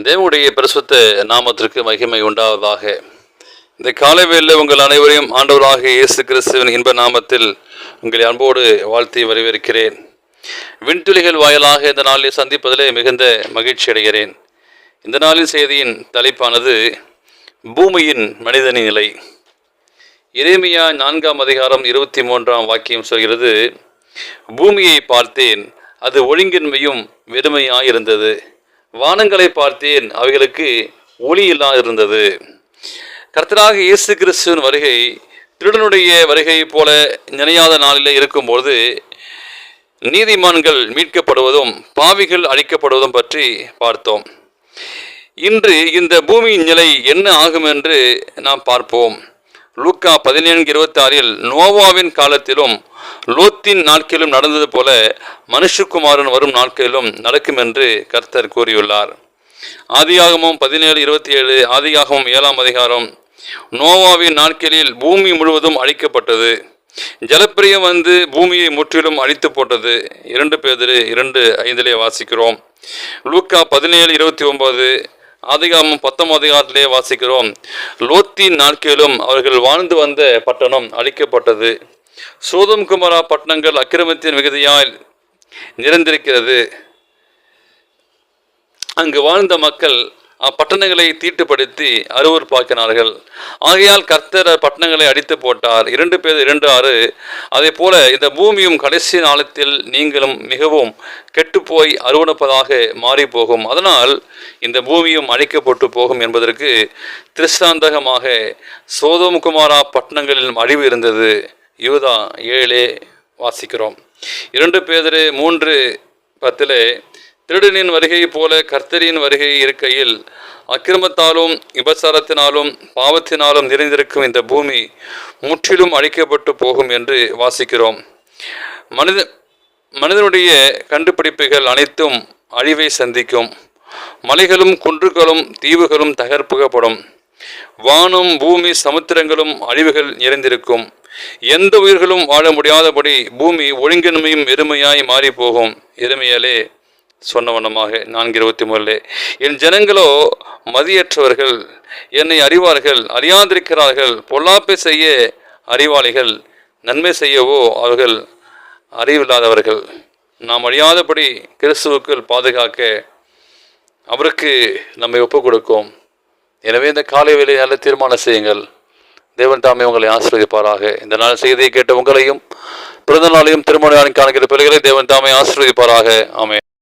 தேவனுடைய பரிசுத்த நாமத்திற்கு மகிமை உண்டாவதாக. இந்த காலை வேளையில் உங்கள் அனைவரையும் ஆண்டவராக இயேசு கிறிஸ்துவின் இன்ப நாமத்தில் உங்களை அன்போடு வாழ்த்தி வரவேற்கிறேன். விண்துளிகள் வாயிலாக இந்த நாளில் சந்திப்பதிலே மிகுந்த மகிழ்ச்சி அடைகிறேன். இந்த நாளின் செய்தியின் தலைப்பானது பூமியின் மனிதனின் நிலை. எரேமியா 4:23 சொல்கிறது, பூமியை பார்த்தேன், அது ஒழுங்கின்மையும் வெறுமையாயிருந்தது. வானங்களை பார்த்தேன், அவைகளுக்கு ஒளி இல்லாதிருந்தது. கர்த்தராக இயேசு கிறிஸ்துவின் வருகை திருடனுடைய வருகையை போல நினையாத நாளில் இருக்கும்போது நீதிமான்கள் மீட்கப்படுவதும் பாவிகள் அழிக்கப்படுவதும் பற்றி பார்த்தோம். இன்று இந்த பூமியின் நிலை என்ன ஆகும் என்று நாம் பார்ப்போம். லூக்கா 14:26 நோவாவின் காலத்திலும் லோத்தின் நாட்களிலும் நடந்தது போல மனுஷகுமாரன் வரும் நாட்களிலும் நடக்கும் என்று கர்த்தர் கூறியுள்ளார். ஆதியாகமம் 17:27, ஆதியாகமம் 7 நோவாவின் நாட்களில் பூமி முழுவதும் அழிக்கப்பட்டது. ஜலப்பிரியம் வந்து பூமியை முற்றிலும் அழித்து போட்டது. 2 பேதுரு 2:5 வாசிக்கிறோம். லூக்கா 17:29, ஆதிகாமம் 19 வாசிக்கிறோம். லோத்தின் நாட்களிலும் அவர்கள் வாழ்ந்து வந்த பட்டணம் அழிக்கப்பட்டது. சோதம் குமரா பட்டணங்கள் அக்கிரமத்தின் மிகுதியால் நிறைந்திருக்கிறது. அங்கு வாழ்ந்த மக்கள் அப்பட்டணங்களை தீட்டுப்படுத்தி அருவருப்பாக்கினார்கள். ஆகையால் கர்த்தர் பட்டணங்களை அடித்து போட்டார். 2 பேதுரு 2:6, அதே போல இந்த பூமியும் கடைசி நாளத்தில் நீங்களும் மிகவும் கெட்டுப்போய் அருவணப்பதாக மாறி போகும். அதனால் இந்த பூமியும் அழிக்கப்பட்டு போகும் என்பதற்கு திருஷ்டாந்தகமாக சோதோம் குமாரா பட்டணங்களில் அழிவு இருந்தது. யூதா 7 வாசிக்கிறோம். 2 பேதுரு 3:10, திருடனின் வருகை போல கர்த்தரின் வருகை இருக்கையில் அக்கிரமத்தாலும் விபசாரத்தினாலும் பாவத்தினாலும் நிறைந்திருக்கும் இந்த பூமி முற்றிலும் அழிக்கப்பட்டு போகும் என்று வாசிக்கிறோம். மனிதனுடைய கண்டுபிடிப்புகள் அனைத்தும் அழிவை சந்திக்கும். மலைகளும் குன்றுகளும் தீவுகளும் தகர்ப்புகப்படும். வானம் பூமி சமுத்திரங்களும் அழிவுகள் நிறைந்திருக்கும். எந்த உயிர்களும் வாழ முடியாதபடி பூமி ஒழுங்கின்மையும் வெறுமையாய் மாறி போகும். எரேமியாவிலே சொன்னவண்ணமாக 4:23, என் ஜனங்களோ மதியற்றவர்கள், என்னை அறிவார்கள், அறியாதிருக்கிறார்கள். பொல்லாப்பை செய்ய அறிவாளிகள், நன்மை செய்யவோ அவர்கள் அறிவில்லாதவர்கள். நாம் அழியாதபடி கிறிஸ்துவுக்குள் பாதுகாக்க அவருக்கு நம்மை ஒப்புக் கொடுக்கும். எனவே இந்த காலை வேளையை நல்ல தீர்மானம் செய்யுங்கள். தேவன் தாமே உங்களை ஆசீர்வதிப்பாராக. இந்த நாள் செய்தியை கேட்ட உங்களையும் பிறந்த நாளையும் திருமண காணுகிற பிள்ளைகளை தேவன் தாமே ஆசீர்வதிப்பாராக. ஆமென்.